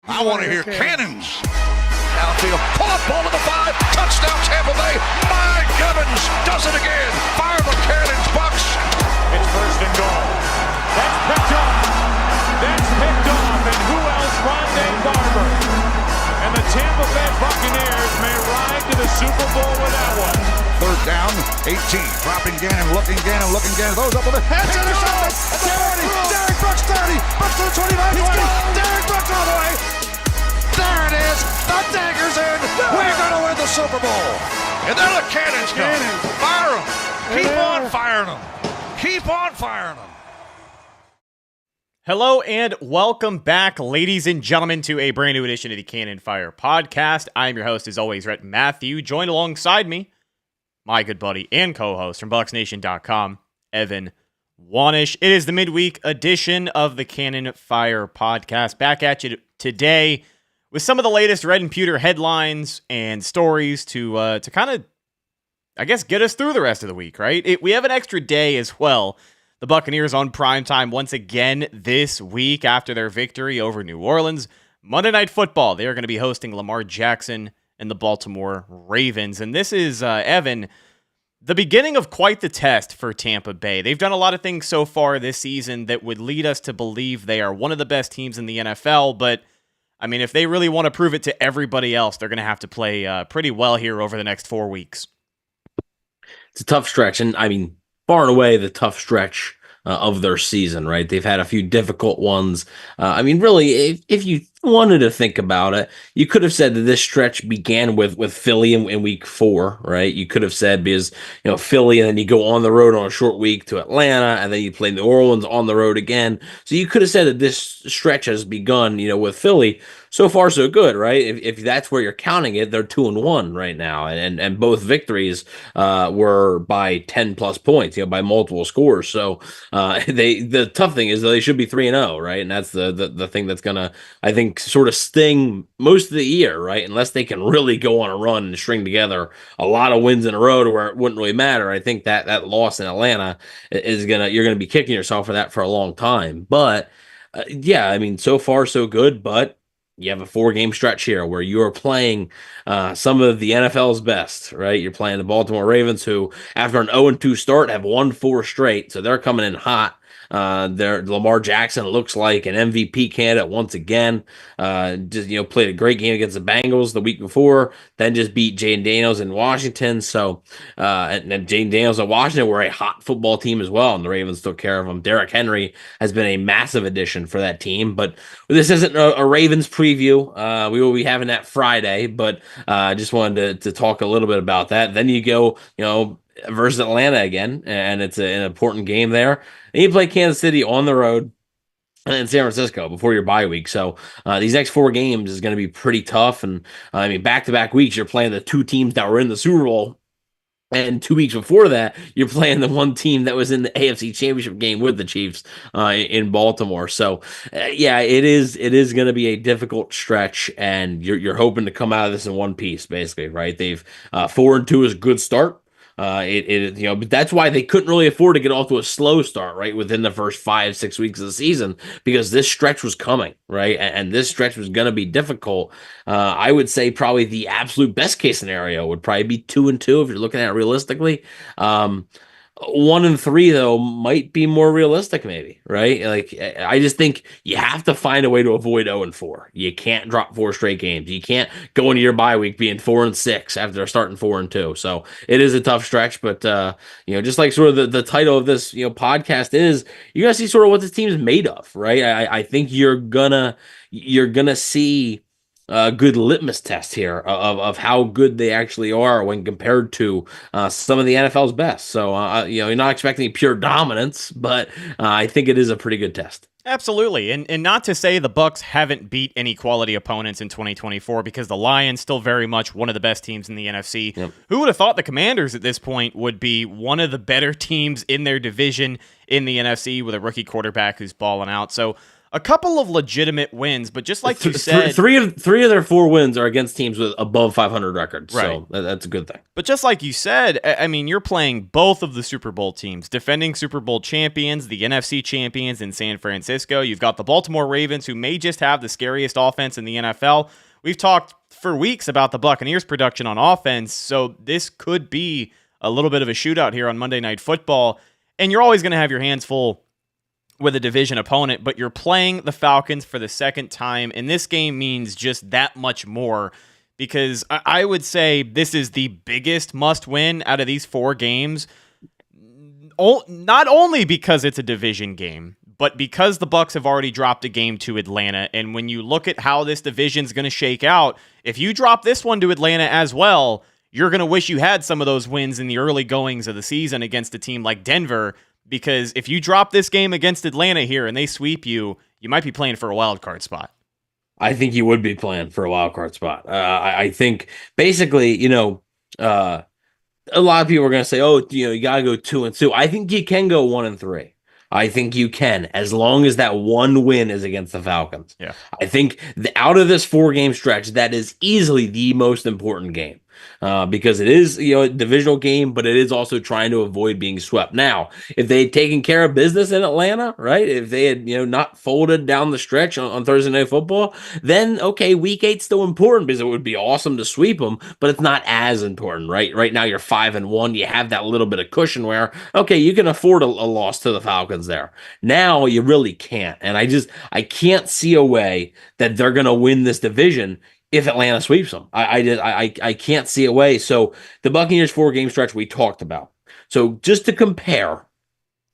I want to hear cannons. Downfield, pull up, ball to the 5, touchdown Tampa Bay. Mike Evans does it again. Fire the cannons, Bucs. It's first and goal. That's picked off. That's picked off. And who else? Rondé Barber. And the Tampa Bay Buccaneers may ride to the Super Bowl with that one. Third down, 18. Dropping Gannon, looking Gannon. Those up with the head. Intercepted. 30. Derek Brooks 30. Brooks to the 25, 20. Derek Brooks all the way. There it is. The dagger's in. We're going to win the Super Bowl. And then the cannons come. Fire them. Keep on firing them. Keep on firing them. Hello and welcome back, ladies and gentlemen, to a brand new edition of the Cannon Fire Podcast. I'm your host, as always, Rhett Matthew. Joined alongside me, my good buddy and co-host from BucsNation.com, Evan Wanish. It is the midweek edition of the Cannon Fire Podcast. Back at you today with some of the latest Red and Pewter headlines and stories to kind of, I guess, get us through the rest of the week, right? We have an extra day as well. The Buccaneers on primetime once again this week after their victory over New Orleans. Monday Night Football, they are going to be hosting Lamar Jackson and the Baltimore Ravens. And this is, Evan, the beginning of quite the test for Tampa Bay. They've done a lot of things so far this season that would lead us to believe they are one of the best teams in the NFL. But, I mean, if they really want to prove it to everybody else, they're going to have to play pretty well here over the next 4 weeks. It's a tough stretch, and I mean, far and away the tough stretch of their season, right? They've had a few difficult ones. I mean, really, if you wanted to think about it, you could have said that this stretch began with Philly in week 4, right? You could have said because, Philly, and then you go on the road on a short week to Atlanta, and then you play New Orleans on the road again. So you could have said that this stretch has begun, with Philly. So far, so good, right? If that's where you're counting it, they're 2-1 right now, and both victories were by 10 plus points, by multiple scores. So the tough thing is that they should be 3-0, right? And that's the thing that's gonna, I think, sort of sting most of the year, right? Unless they can really go on a run and string together a lot of wins in a row to where it wouldn't really matter. I think that loss in Atlanta you're gonna be kicking yourself for that for a long time. But yeah, I mean, so far so good, but you have a 4-game stretch here where you are playing some of the NFL's best, right? You're playing the Baltimore Ravens, who, after an 0-2 start, have won 4 straight. So they're coming in hot. Lamar Jackson looks like an MVP candidate once again. Played a great game against the Bengals the week before, then just beat Jaden Daniels in Washington. So, and Jaden Daniels in Washington were a hot football team as well, and the Ravens took care of them. Derrick Henry has been a massive addition for that team, but this isn't a Ravens preview. We will be having that Friday, but I just wanted to talk a little bit about that. Then you go, versus Atlanta again, and it's an important game there. And you play Kansas City on the road and then San Francisco before your bye week. So these next 4 games is going to be pretty tough. And I mean, back-to-back weeks, you're playing the 2 teams that were in the Super Bowl. And 2 weeks before that, you're playing the 1 team that was in the AFC Championship game with the Chiefs in Baltimore. So, yeah, it is going to be a difficult stretch, and you're hoping to come out of this in one piece, basically, right? They've 4-2 is a good start. But that's why they couldn't really afford to get off to a slow start, right, within the first 5-6 weeks of the season, because this stretch was coming, right, and this stretch was going to be difficult. I would say probably the absolute best case scenario would probably be 2-2 if you're looking at it realistically. 1-3 though might be more realistic, maybe, right? Like, I just think you have to find a way to avoid 0-4. You can't drop 4 straight games. You can't go into your bye week being 4-6 after starting 4-2. So it is a tough stretch, but just like sort of the title of this podcast is, you're gonna see sort of what this team is made of, right? I think you're gonna see a good litmus test here of how good they actually are when compared to some of the NFL's best. So, you're not expecting pure dominance, but I think it is a pretty good test. Absolutely. And not to say the Bucs haven't beat any quality opponents in 2024, because the Lions still very much one of the best teams in the NFC. Yep. Who would have thought the Commanders at this point would be one of the better teams in their division in the NFC with a rookie quarterback who's balling out? So a couple of legitimate wins, but just like you said, three of their 4 wins are against teams with above 500 records. Right. So that's a good thing. But just like you said, I mean, you're playing both of the Super Bowl teams, defending Super Bowl champions, the NFC champions in San Francisco. You've got the Baltimore Ravens, who may just have the scariest offense in the NFL. We've talked for weeks about the Buccaneers' production on offense, so this could be a little bit of a shootout here on Monday Night Football. And you're always going to have your hands full with a division opponent, but you're playing the Falcons for the second time, and this game means just that much more because I would say this is the biggest must-win out of these 4 games, not only because it's a division game, but because the Bucs have already dropped a game to Atlanta, and when you look at how this division's going to shake out, if you drop this one to Atlanta as well, you're going to wish you had some of those wins in the early goings of the season against a team like Denver, because if you drop this game against Atlanta here and they sweep you, you might be playing for a wild card spot. I think you would be playing for a wild card spot. I think basically, a lot of people are going to say, "Oh, you got to go 2-2." I think you can go 1-3. I think you can, as long as that one win is against the Falcons. Yeah, I think out of this 4-game stretch, that is easily the most important game. Because it is, a divisional game, but it is also trying to avoid being swept. Now, if they had taken care of business in Atlanta, right? If they had, not folded down the stretch on Thursday Night Football, then okay, week 8's still important because it would be awesome to sweep them, but it's not as important, right? Right now you're 5-1. You have that little bit of cushion where, okay, you can afford a loss to the Falcons there. Now you really can't, and I can't see a way that they're going to win this division if Atlanta sweeps them. I can't see a way. So the Buccaneers 4-game stretch we talked about. So just to compare,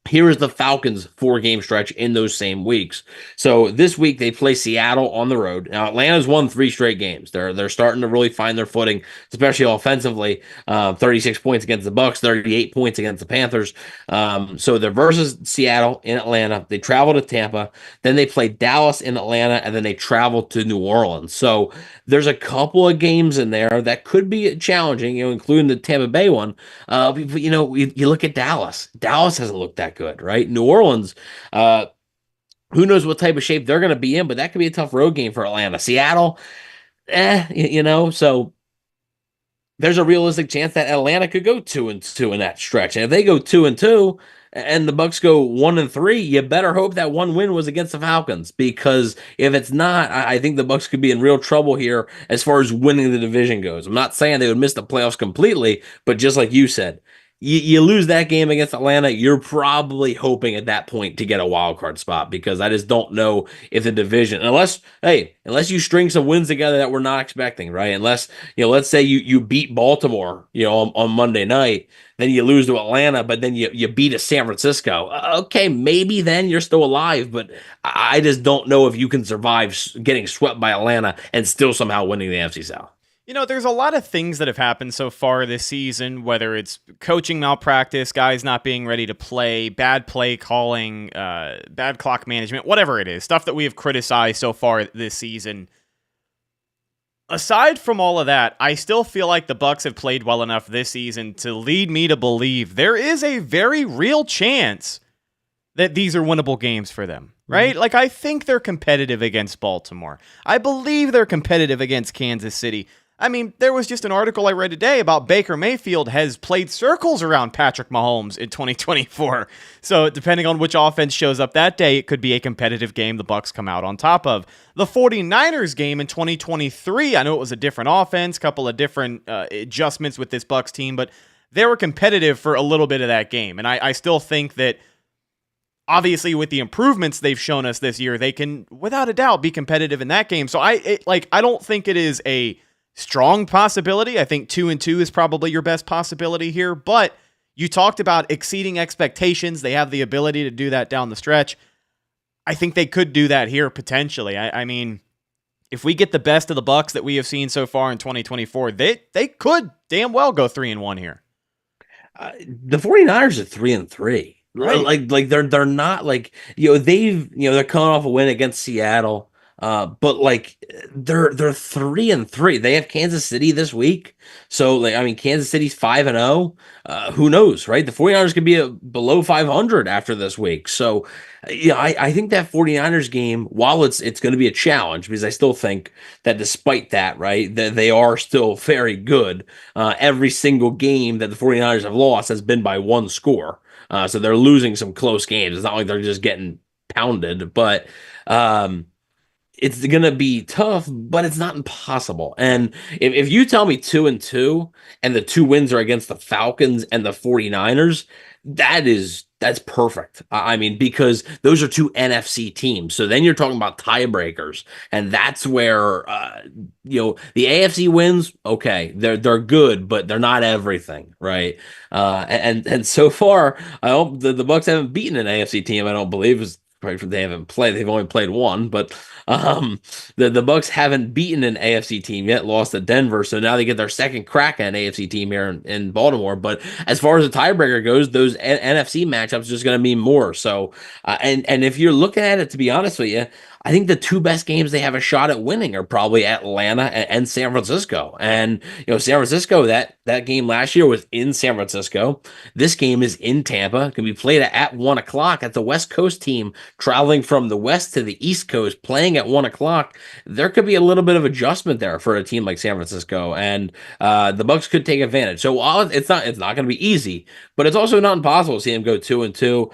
here is the Falcons 4-game stretch in those same weeks. So this week they play Seattle on the road. Now Atlanta's won 3 straight games. They're starting to really find their footing, especially offensively. 36 points against the Bucs, 38 points against the Panthers. So they're versus Seattle in Atlanta. They travel to Tampa, then they play Dallas in Atlanta, and then they travel to New Orleans. So there's a couple of games in there that could be challenging, including the Tampa Bay one. You look at Dallas. Dallas hasn't looked that good, right? New Orleans, who knows what type of shape they're going to be in, but that could be a tough road game for Atlanta. Seattle, so there's a realistic chance that Atlanta could go 2-2 in that stretch. And if they go 2-2 and the Bucs go 1-3, you better hope that one win was against the Falcons, because if it's not, I think the Bucs could be in real trouble here as far as winning the division goes. I'm not saying they would miss the playoffs completely, but just like you said, you lose that game against Atlanta, you're probably hoping at that point to get a wild card spot, because I just don't know if the division, unless you string some wins together that we're not expecting, right? Unless, let's say you beat Baltimore, on Monday night, then you lose to Atlanta, but then you beat a San Francisco. Okay, maybe then you're still alive, but I just don't know if you can survive getting swept by Atlanta and still somehow winning the NFC South. There's a lot of things that have happened so far this season, whether it's coaching malpractice, guys not being ready to play, bad play calling, bad clock management, whatever it is, stuff that we have criticized so far this season. Aside from all of that, I still feel like the Bucs have played well enough this season to lead me to believe there is a very real chance that these are winnable games for them, right? Mm-hmm. Like, I think they're competitive against Baltimore. I believe they're competitive against Kansas City. I mean, there was just an article I read today about Baker Mayfield has played circles around Patrick Mahomes in 2024. So depending on which offense shows up that day, it could be a competitive game the Bucs come out on top of. The 49ers game in 2023, I know it was a different offense, couple of different adjustments with this Bucs team, but they were competitive for a little bit of that game. And I still think that, obviously, with the improvements they've shown us this year, they can, without a doubt, be competitive in that game. So I don't think it is a strong possibility. I think 2-2 is probably your best possibility here, but you talked about exceeding expectations. They have the ability to do that down the stretch. I think they could do that here potentially. I mean, if we get the best of the Bucs that we have seen so far in 2024, they could damn well go 3-1 here. The 49ers are 3-3. Right. Like they're not like, they're coming off a win against Seattle. But like they're 3-3. They have Kansas City this week. So like I mean Kansas City's 5-0. Who knows, right? The 49ers could be below 500 after this week. So yeah, I think that 49ers game, while it's going to be a challenge, because I still think that despite that, right, that they are still very good. Every single game that the 49ers have lost has been by one score. So they're losing some close games. It's not like they're just getting pounded, but it's going to be tough, but it's not impossible. And if you tell me 2-2 and the two wins are against the Falcons and the 49ers, that's perfect. I mean, because those are two NFC teams. So then you're talking about tiebreakers, and that's where the AFC wins. Okay, they're good, but they're not everything, right? And so far, I hope the Bucs haven't beaten an AFC team. I don't Bleav is. They haven't played. They've only played one, but the Bucs haven't beaten an AFC team yet. Lost to Denver, so now they get their second crack at an AFC team here in Baltimore. But as far as the tiebreaker goes, those NFC matchups are just going to mean more. So, and if you're looking at it, to be honest with you, I think the two best games they have a shot at winning are probably Atlanta and San Francisco. And San Francisco, that game last year was in San Francisco. This game is in Tampa. It can be played at 1:00. At the West Coast team traveling from the West to the East Coast, playing at 1:00. There could be a little bit of adjustment there for a team like San Francisco, and the Bucs could take advantage. So while it's not going to be easy, but it's also not impossible to see them go 2-2.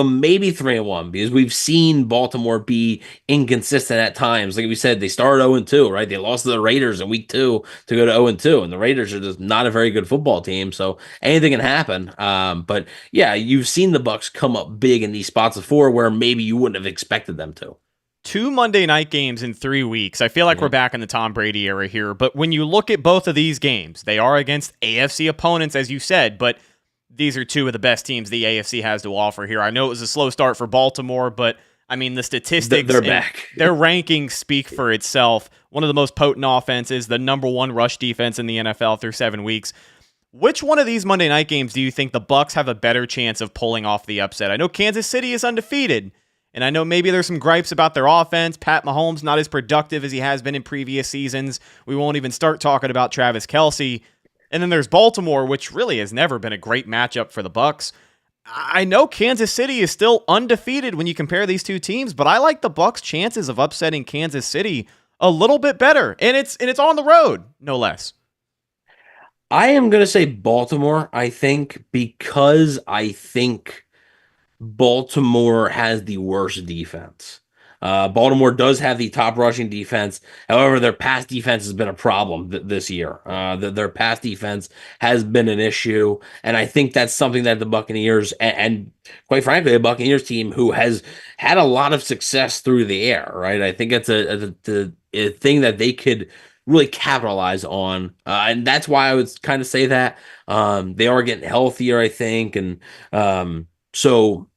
Maybe 3-1, because we've seen Baltimore be inconsistent at times. Like we said, they started 0-2, right? They lost to the Raiders in week 2 to go to 0-2, and the Raiders are just not a very good football team, so anything can happen. But yeah, you've seen the Bucs come up big in these spots before where maybe you wouldn't have expected them to. 2 Monday night games in 3 weeks. I feel like we're back in the Tom Brady era here, but when you look at both of these games, they are against AFC opponents, as you said, but these are two of the best teams the AFC has to offer here. I know it was a slow start for Baltimore, but I mean, the statistics, they're back. Their rankings speak for itself. One of the most potent offenses, the number 1 rush defense in the NFL through 7 weeks. Which one of these Monday night games do you think the Bucs have a better chance of pulling off the upset? I know Kansas City is undefeated, and I know maybe there's some gripes about their offense. Pat Mahomes not as productive as he has been in previous seasons. We won't even start talking about Travis Kelce. And then there's Baltimore, which really has never been a great matchup for the Bucs. I know Kansas City is still undefeated when you compare these two teams, but I like the Bucs' chances of upsetting Kansas City a little bit better, and it's on the road, no less. I am going to say Baltimore, I think, because I think Baltimore has the worst defense. Baltimore does have the top rushing defense. However, their pass defense has been a problem this year. Their pass defense has been an issue, and I think that's something that the Buccaneers and quite frankly, the Buccaneers team who has had a lot of success through the air, right? I think it's a thing that they could really capitalize on, and that's why I would kind of say that they are getting healthier, I think, and so.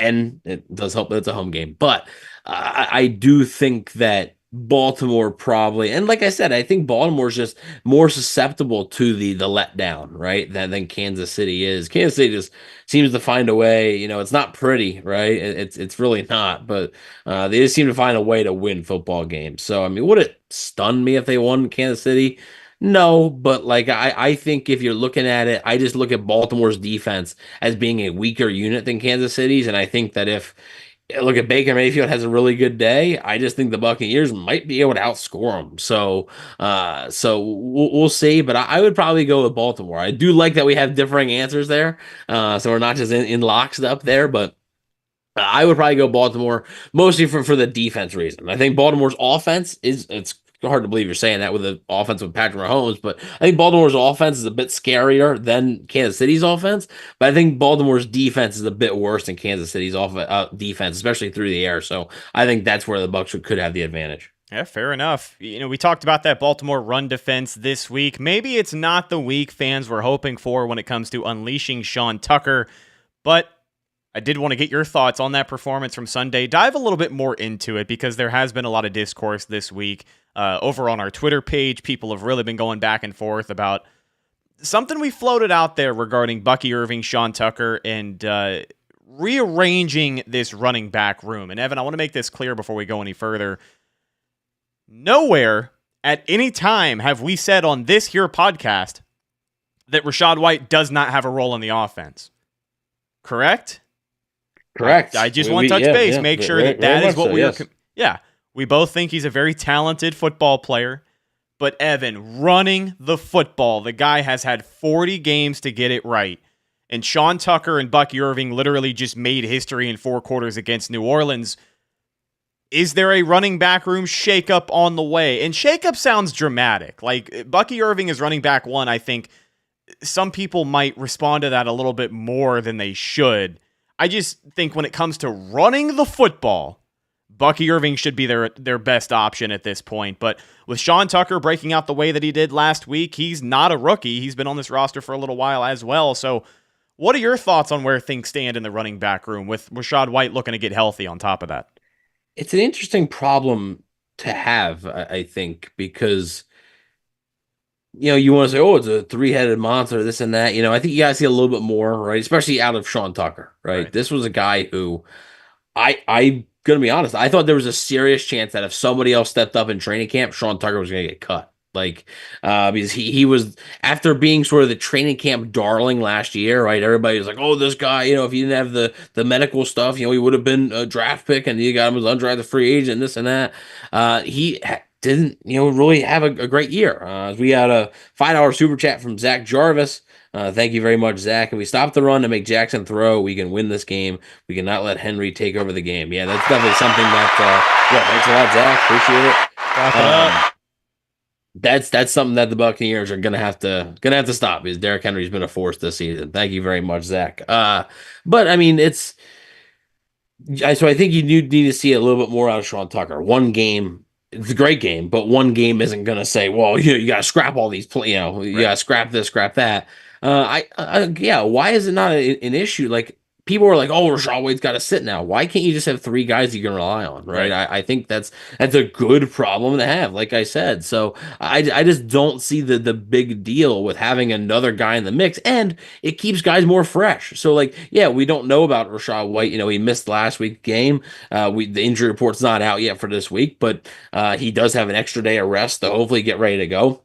And it does help that it's a home game. But I do think that Baltimore probably, and like I said, I think Baltimore's just more susceptible to the letdown, right, than Kansas City is. Kansas City just seems to find a way. It's not pretty, right? It's really not. But they just seem to find a way to win football games. So, I mean, would it stun me if they won Kansas City? No, but like I think if you're looking at it, I just look at Baltimore's defense as being a weaker unit than Kansas City's, and I think that if look at Baker Mayfield has a really good day, I just think the Buccaneers might be able to outscore them. So we'll see, but I would probably go with Baltimore. I do like that we have differing answers there, so we're not just in locks up there, but. I would probably go Baltimore, mostly for the defense reason. I think Baltimore's offense it's hard to believe you're saying that with the offense with Patrick Mahomes, but I think Baltimore's offense is a bit scarier than Kansas City's offense, but I think Baltimore's defense is a bit worse than Kansas City's defense, especially through the air. So I think that's where the Bucs could have the advantage. Yeah, fair enough. We talked about that Baltimore run defense this week. Maybe it's not the week fans were hoping for when it comes to unleashing Sean Tucker, but I did want to get your thoughts on that performance from Sunday. Dive a little bit more into it because there has been a lot of discourse this week. Over on our Twitter page, people have really been going back and forth about something we floated out there regarding Bucky Irving, Sean Tucker, and rearranging this running back room. And Evan, I want to make this clear before we go any further. Nowhere at any time have we said on this here podcast that Rachaad White does not have a role in the offense. Correct? Correct. I just want to touch base, make sure that is what we are. Yeah, we both think he's a very talented football player. But Evan, running the football, the guy has had 40 games to get it right. And Sean Tucker and Bucky Irving literally just made history in 4 quarters against New Orleans. Is there a running back room shakeup on the way? And shakeup sounds dramatic. Like, Bucky Irving is running back 1. I think some people might respond to that a little bit more than they should. I just think when it comes to running the football, Bucky Irving should be their best option at this point. But with Sean Tucker breaking out the way that he did last week, he's not a rookie. He's been on this roster for a little while as well. So what are your thoughts on where things stand in the running back room with Rachaad White looking to get healthy on top of that? It's an interesting problem to have, I think, because, you want to say, oh, it's a 3-headed monster, this and that. I think you got to see a little bit more, right? Especially out of Sean Tucker, right? This was a guy who I'm going to be honest, I thought there was a serious chance that if somebody else stepped up in training camp, Sean Tucker was going to get cut. Because he was, after being sort of the training camp darling last year, right? Everybody was like, oh, this guy, if he didn't have the medical stuff, he would have been a draft pick and you got him as undrafted free agent, this and that. He didn't, really have a great year. We had a $5 super chat from Zach Jarvis. Thank you very much, Zach. If we stop the run to make Jackson throw, we can win this game. We cannot let Henry take over the game. Yeah, that's definitely something that, thanks a lot, Zach. Appreciate it. That's something that the Buccaneers are gonna have to stop, because Derrick Henry's been a force this season. Thank you very much, Zach. But I mean, so I think you need to see a little bit more out of Sean Tucker. One game, it's a great game, but one game isn't gonna say, well, you got to scrap all these, you got to scrap this, scrap that. Why is it not an issue? Like, people are like, oh, Rachaad White's got to sit now. Why can't you just have 3 guys you can rely on, right? I think that's a good problem to have, like I said. So I just don't see the big deal with having another guy in the mix, and it keeps guys more fresh. So, we don't know about Rachaad White. He missed last week's game. The injury report's not out yet for this week, but he does have an extra day of rest to hopefully get ready to go.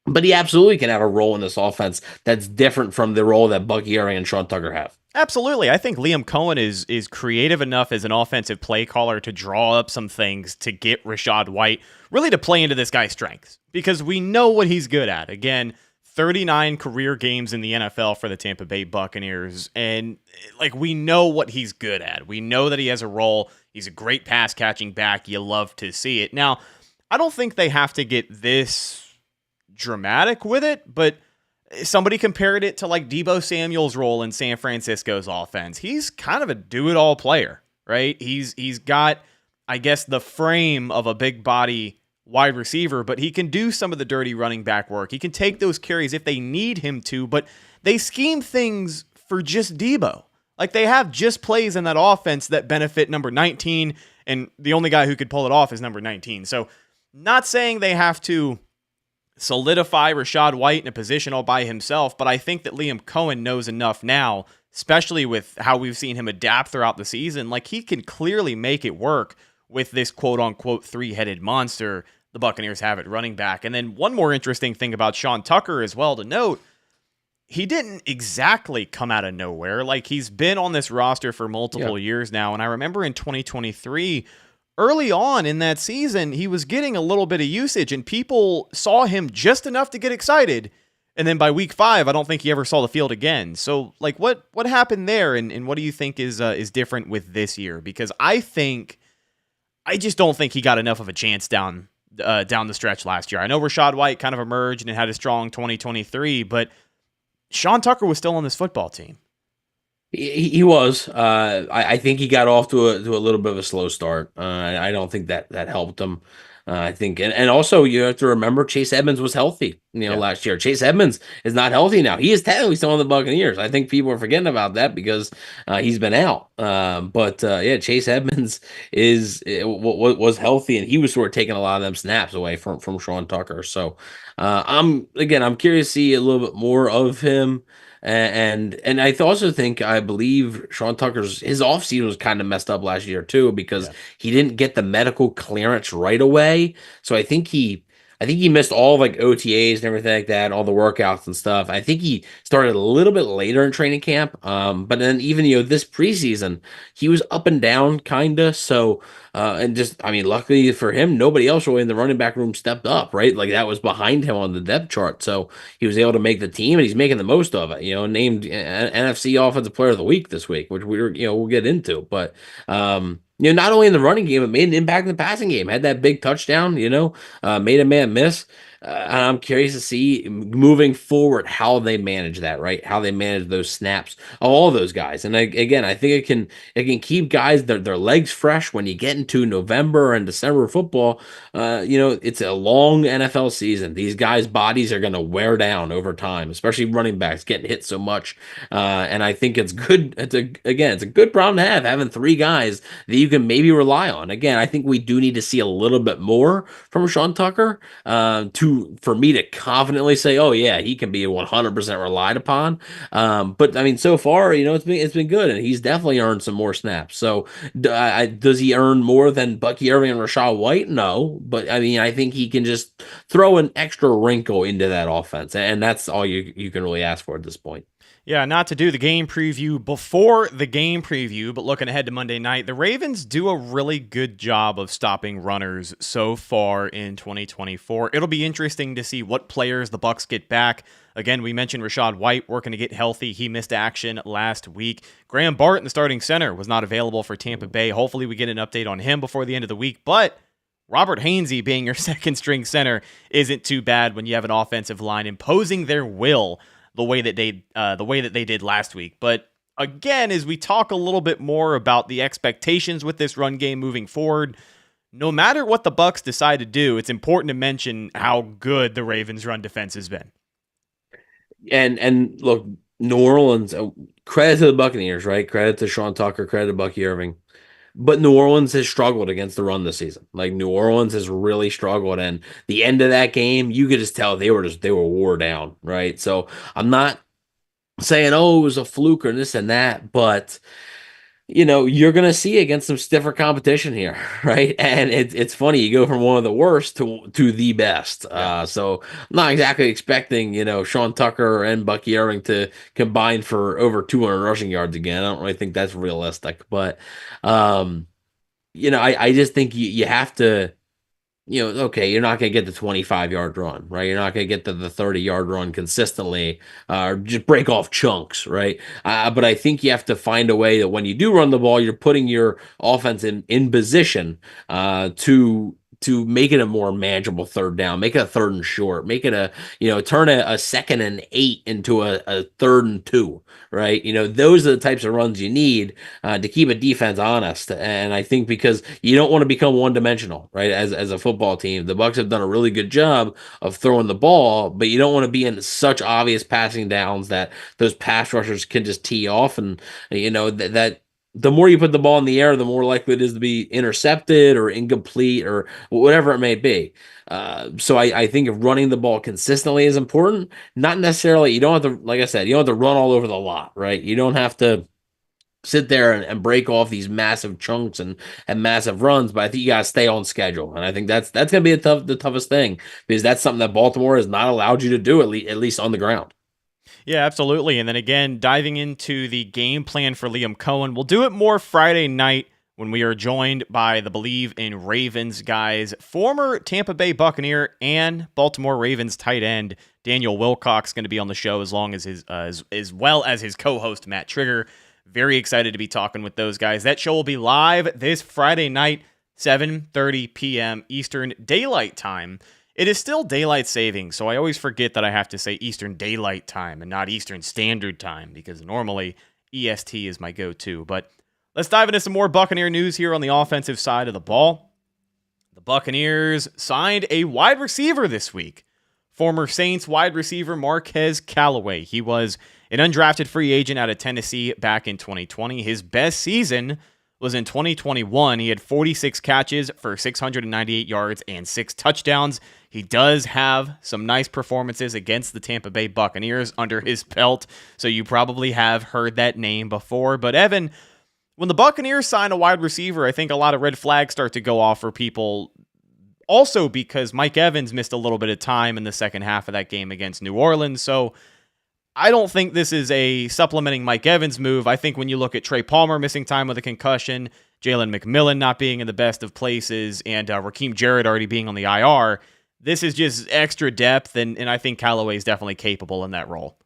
But he absolutely can have a role in this offense that's different from the role that Bucky Irving and Sean Tucker have. Absolutely. I think Liam Cohen is creative enough as an offensive play caller to draw up some things to get Rachaad White really to play into this guy's strengths, because we know what he's good at. Again, 39 career games in the NFL for the Tampa Bay Buccaneers, and we know what he's good at. We know that he has a role. He's a great pass catching back. You love to see it. Now, I don't think they have to get this dramatic with it, but somebody compared it to Deebo Samuel's role in San Francisco's offense. He's kind of a do-it-all player, right? He's got, I guess, the frame of a big body wide receiver, but he can do some of the dirty running back work. He can take those carries if they need him to, but they scheme things for just Deebo. They have just plays in that offense that benefit number 19, and the only guy who could pull it off is number 19. So, not saying they have to solidify Rachaad White in a position all by himself, but I think that Liam Cohen knows enough now, especially with how we've seen him adapt throughout the season. He can clearly make it work with this quote-unquote 3-headed monster the Buccaneers have at running back. And then one more interesting thing about Sean Tucker as well to note, he didn't exactly come out of nowhere. He's been on this roster for multiple years now, and I remember in 2023, early on in that season, he was getting a little bit of usage, and people saw him just enough to get excited. And then by week 5, I don't think he ever saw the field again. So, what happened there, and what do you think is different with this year? Because I just don't think he got enough of a chance down the stretch last year. I know Rachaad White kind of emerged and had a strong 2023, but Sean Tucker was still on this football team. He was. I think he got off to a little bit of a slow start. I don't think that helped him. I think, and also you have to remember Chase Edmonds was healthy, last year. Chase Edmonds is not healthy now. He is technically still on the Buccaneers. I think people are forgetting about that because he's been out. But Chase Edmonds was healthy, and he was sort of taking a lot of them snaps away from Sean Tucker. So I'm curious to see a little bit more of him. And I also think, I Bleav Sean Tucker's his offseason was kind of messed up last year too, because he didn't get the medical clearance right away. So I think he missed all of like OTAs and everything like that, all the workouts and stuff. I think he started a little bit later in training camp. But then even, this preseason, he was up and down kinda. So and just, I mean, luckily for him, nobody else really in the running back room stepped up, right? Like that was behind him on the depth chart. So he was able to make the team, and he's making the most of it, named NFC Offensive Player of the Week this week, which we'll get into. But not only in the running game, it made an impact in the passing game. Had that big touchdown, made a man miss. And I'm curious to see moving forward how they manage that, right? How they manage those snaps of all those guys. And again, I think it can keep guys their legs fresh when you get into November and December football. It's a long NFL season. These guys' bodies are going to wear down over time, especially running backs getting hit so much. And I think it's good. It's a good problem to have, having three guys that you can maybe rely on. Again, I think we do need to see a little bit more from Sean Tucker for me to confidently say, oh yeah, he can be 100% relied upon. But I mean, so far, it's been good, and he's definitely earned some more snaps. So does he earn more than Bucky Irving and Rachaad White? No, but I mean, I think he can just throw an extra wrinkle into that offense, and that's all you can really ask for at this point. Yeah, not to do the game preview before the game preview, but looking ahead to Monday night, the Ravens do a really good job of stopping runners so far in 2024. It'll be interesting to see what players the Bucs get back. Again, we mentioned Rachaad White working to get healthy. He missed action last week. Graham Barton, the starting center, was not available for Tampa Bay. Hopefully we get an update on him before the end of the week, but Robert Hainsey being your second string center isn't too bad when you have an offensive line imposing their will the way that they did last week. But again, as we talk a little bit more about the expectations with this run game moving forward, no matter what the Bucs decide to do, it's important to mention how good the Ravens' run defense has been. And look, New Orleans, credit to the Buccaneers, right? Credit to Sean Tucker, credit to Bucky Irving. But New Orleans has struggled against the run this season. Like, New Orleans has really struggled, and the end of that game, you could just tell they were wore down, right? So I'm not saying, oh, it was a fluke or this and that, but you're gonna see against some stiffer competition here, right? And it's funny, you go from one of the worst to the best. So I'm not exactly expecting Sean Tucker and Bucky Irving to combine for over 200 rushing yards again. I don't really think that's realistic, but I just think you have to. Okay, you're not going to get the 25-yard run, right? You're not going to get the 30-yard run consistently, or just break off chunks, right? But I think you have to find a way that when you do run the ball, you're putting your offense in position to make it a more manageable third down, make it a 3rd and short, make it turn a 2nd and 8 into a 3rd and 2, right? Those are the types of runs you need to keep a defense honest. And I think because you don't want to become one-dimensional, right? As a football team, the Bucs have done a really good job of throwing the ball, but you don't want to be in such obvious passing downs that those pass rushers can just tee off, and that the more you put the ball in the air, the more likely it is to be intercepted or incomplete or whatever it may be. So I think if running the ball consistently is important, not necessarily, you don't have to, like I said, you don't have to run all over the lot, right? You don't have to sit there and break off these massive chunks and massive runs, but I think you got to stay on schedule. And I think that's going to be the toughest thing, because that's something that Baltimore has not allowed you to do, at least on the ground. Yeah, absolutely. And then again, diving into the game plan for Liam Cohen, we'll do it more Friday night when we are joined by the Bleav in Ravens guys, former Tampa Bay Buccaneer and Baltimore Ravens tight end Daniel Wilcox going to be on the show, as well as his co-host Matt Trigger. Very excited to be talking with those guys. That show will be live this Friday night, 7:30 p.m. Eastern Daylight Time. It is still daylight saving, so I always forget that I have to say Eastern Daylight Time and not Eastern Standard Time, because normally EST is my go-to. But let's dive into some more Buccaneer news here on the offensive side of the ball. The Buccaneers signed a wide receiver this week. Former Saints wide receiver Marquez Callaway. He was an undrafted free agent out of Tennessee back in 2020. His best season was in 2021. He had 46 catches for 698 yards and 6 touchdowns. He does have some nice performances against the Tampa Bay Buccaneers under his belt, so you probably have heard that name before. But Evan, when the Buccaneers sign a wide receiver, I think a lot of red flags start to go off for people. Also because Mike Evans missed a little bit of time in the second half of that game against New Orleans, so I don't think this is a supplementing Mike Evans move. I think when you look at Trey Palmer missing time with a concussion, Jalen McMillan not being in the best of places, and Raheem Jarrett already being on the IR, this is just extra depth, and I think Callaway is definitely capable in that role.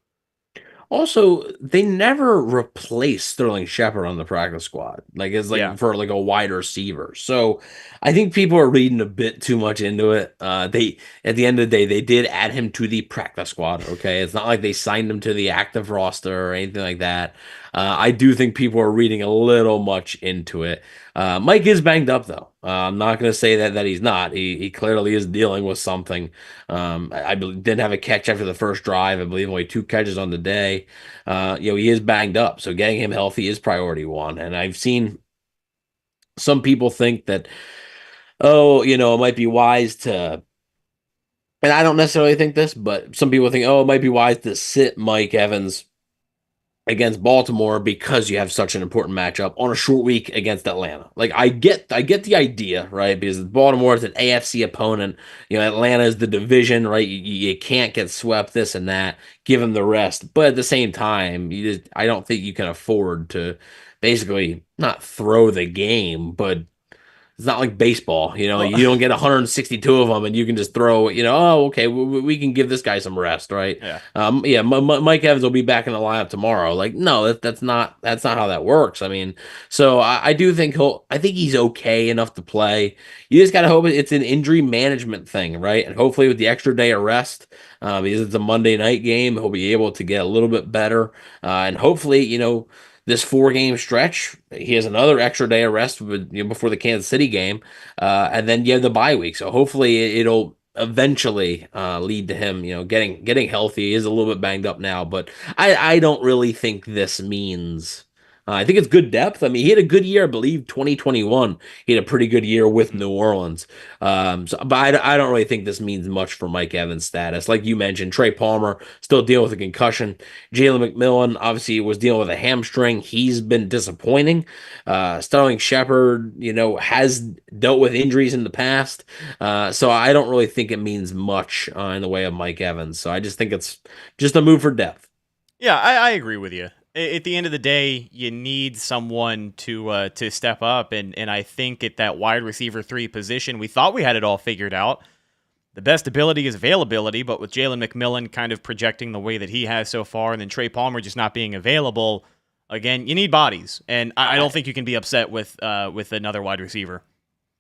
Also, they never replaced Sterling Shepard on the practice squad, for like a wide receiver. So I think people are reading a bit too much into it. They at the end of the day, they did add him to the practice squad. Okay, it's not like they signed him to the active roster or anything like that. I do think people are reading a little much into it. Mike is banged up, though. I'm not going to say that he's not. He clearly is dealing with something. I didn't have a catch after the first drive. I Bleav only 2 catches on the day. He is banged up, so getting him healthy is priority one. And I've seen some people think that, it might be wise to, and I don't necessarily think this, but some people think, it might be wise to sit Mike Evans against Baltimore because you have such an important matchup on a short week against Atlanta. Like I get the idea, right? Because Baltimore is an AFC opponent. Atlanta is the division, right? You can't get swept, this and that. Give them the rest, but at the same time, I don't think you can afford to basically not throw the game, but it's not like baseball, you don't get 162 of them and you can just throw, okay, we can give this guy some rest, right? Yeah. Mike Evans will be back in the lineup tomorrow. Like, no, that's not how that works. I mean, so I do think I think he's okay enough to play. You just got to hope it's an injury management thing, right? And hopefully with the extra day of rest, because it's a Monday night game, he'll be able to get a little bit better. And hopefully, this 4-game stretch, he has another extra day of rest before the Kansas City game, and then you have the bye week. So hopefully it'll eventually lead to him, getting healthy. He is a little bit banged up now, but I don't really think this means. I think it's good depth. I mean, he had a good year, I Bleav, 2021. He had a pretty good year with New Orleans. But I don't really think this means much for Mike Evans' status. Like you mentioned, Trey Palmer still dealing with a concussion. Jalen McMillan obviously was dealing with a hamstring. He's been disappointing. Sterling Shepard, has dealt with injuries in the past. So I don't really think it means much in the way of Mike Evans. So I just think it's just a move for depth. Yeah, I agree with you. At the end of the day, you need someone to step up, and I think at that wide receiver 3 position, we thought we had it all figured out. The best ability is availability, but with Jalen McMillan kind of projecting the way that he has so far, and then Trey Palmer just not being available, again, you need bodies, and I don't think you can be upset with another wide receiver.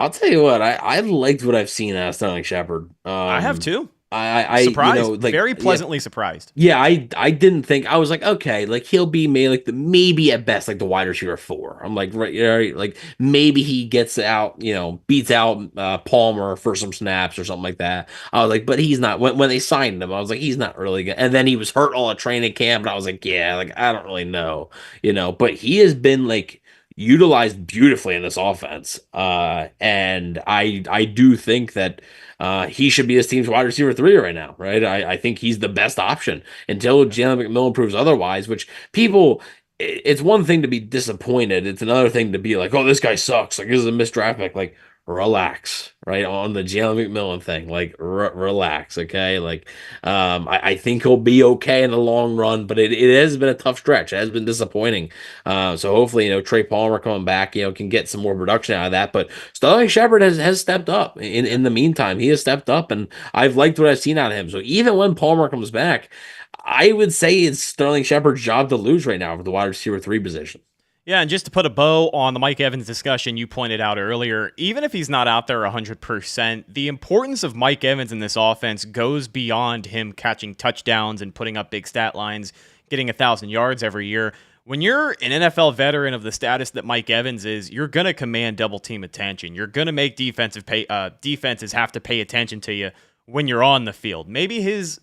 I'll tell you what, I liked what I've seen out of Sterling Shepard. I have too. I surprised, very pleasantly surprised. Yeah, I didn't think. I was like, okay, like he'll be maybe at best like the wide receiver 4. I'm like, right, like maybe he gets out, beats out Palmer for some snaps or something like that. I was like, but he's not. When they signed him, I was like, he's not really good. And then he was hurt all at training camp, and I was like, yeah, like I don't really know, But he has been like utilized beautifully in this offense, and I do think that. He should be his team's wide receiver 3 right now, right? I think he's the best option until Jalen McMillan proves otherwise, which it's one thing to be disappointed. It's another thing to be like, oh, this guy sucks. Like, this is a missed draft pick. Like, relax, right? On the Jalen McMillan thing, like, relax, okay? Like, I think he'll be okay in the long run, but it has been a tough stretch. It has been disappointing. So hopefully, Trey Palmer coming back, can get some more production out of that. But Sterling Shepard has stepped up. In the meantime, he has stepped up, and I've liked what I've seen out of him. So even when Palmer comes back, I would say it's Sterling Shepard's job to lose right now for the wide receiver 3 position. Yeah, and just to put a bow on the Mike Evans discussion you pointed out earlier, even if he's not out there 100%, the importance of Mike Evans in this offense goes beyond him catching touchdowns and putting up big stat lines, getting 1,000 yards every year. When you're an NFL veteran of the status that Mike Evans is, you're going to command double-team attention. You're going to make defenses have to pay attention to you when you're on the field. Maybe his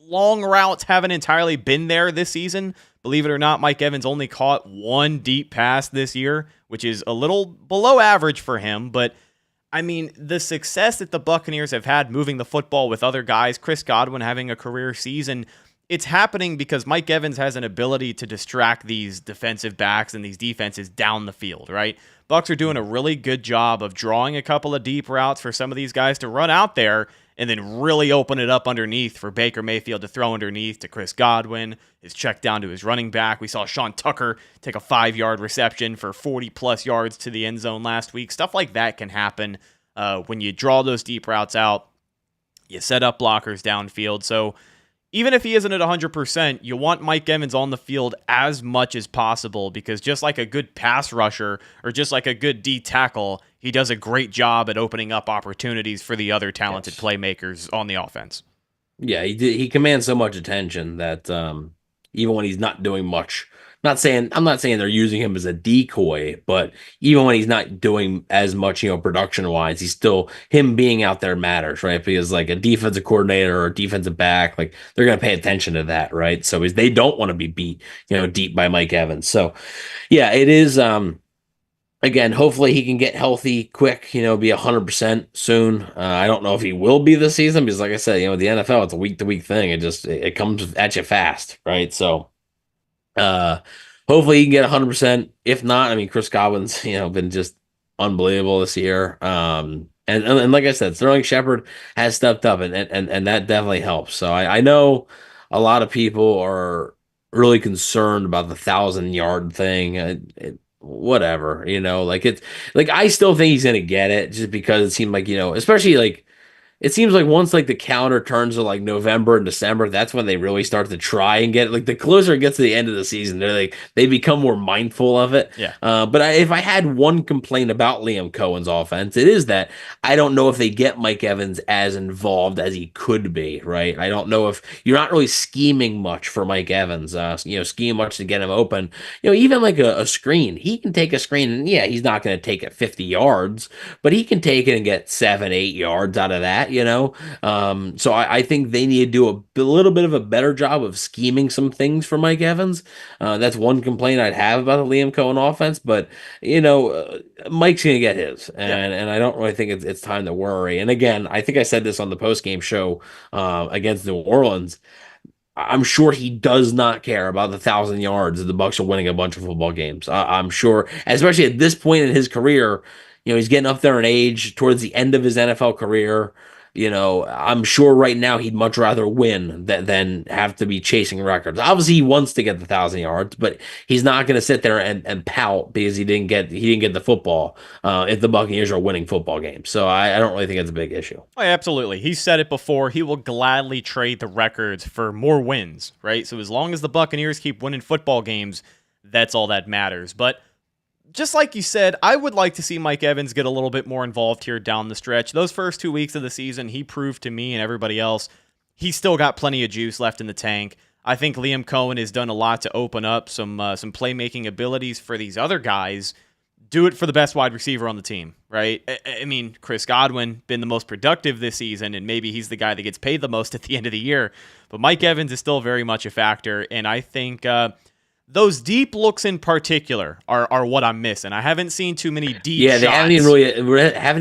long routes haven't entirely been there this season, Believe it or not, Mike Evans only caught one deep pass this year, which is a little below average for him. But, I mean, the success that the Buccaneers have had moving the football with other guys, Chris Godwin having a career season, it's happening because Mike Evans has an ability to distract these defensive backs and these defenses down the field, right? Bucs are doing a really good job of drawing a couple of deep routes for some of these guys to run out there and then really open it up underneath for Baker Mayfield to throw underneath to Chris Godwin, his check down to his running back. We saw Sean Tucker take a 5-yard reception for 40-plus yards to the end zone last week. Stuff like that can happen when you draw those deep routes out. You set up blockers downfield. So even if he isn't at 100%, you want Mike Evans on the field as much as possible because just like a good pass rusher or just like a good D tackle, he does a great job at opening up opportunities for the other talented playmakers on the offense. Yeah, he commands so much attention that even when he's not doing much, I'm not saying they're using him as a decoy, but even when he's not doing as much, production wise, he's still, him being out there matters, right? Because like a defensive coordinator or a defensive back, like they're going to pay attention to that, right? So they don't want to be beat, deep by Mike Evans. So yeah, it is, again, hopefully he can get healthy quick, be 100% soon. I don't know if he will be this season because like I said, the NFL, it's a week to week thing. It comes at you fast, right? So, hopefully he can get 100%. If not, I mean, Chris Godwin's, been just unbelievable this year. And like I said, Sterling Shepard has stepped up and that definitely helps. So I know a lot of people are really concerned about the 1,000-yard thing. Whatever, I still think he's going to get it just because it seemed like, especially like, it seems like once like the calendar turns to like November and December, that's when they really start to try and get like the closer it gets to the end of the season, they become more mindful of it. Yeah. But if I had one complaint about Liam Cohen's offense, it is that I don't know if they get Mike Evans as involved as he could be. Right. I don't know if you're not really scheming much for Mike Evans. Scheme much to get him open. Even like a screen, he can take a screen and yeah, he's not going to take it 50 yards, but he can take it and get 7-8 yards out of that. So I think they need to do a little bit of a better job of scheming some things for Mike Evans. That's one complaint I'd have about the Liam Cohen offense, but Mike's gonna get his, and I don't really think it's time to worry. And again, I think I said this on the post-game show against New Orleans. I'm sure he does not care about the 1,000 yards that the Bucs are winning a bunch of football games. I'm sure, especially at this point in his career, he's getting up there in age towards the end of his NFL career. I'm sure right now he'd much rather win than have to be chasing records. Obviously, he wants to get the 1,000 yards, but he's not going to sit there and pout because he didn't get the football if the Buccaneers are winning football games. So I don't really think it's a big issue. Oh, absolutely. He said it before. He will gladly trade the records for more wins, right? So as long as the Buccaneers keep winning football games, that's all that matters. But just like you said, I would like to see Mike Evans get a little bit more involved here down the stretch. Those first 2 weeks of the season, he proved to me and everybody else he's still got plenty of juice left in the tank. I think Liam Cohen has done a lot to open up some playmaking abilities for these other guys. Do it for the best wide receiver on the team, right? I mean, Chris Godwin been the most productive this season, and maybe he's the guy that gets paid the most at the end of the year. But Mike Evans is still very much a factor, and I think those deep looks in particular are what I'm missing. I haven't seen too many deep shots. They haven't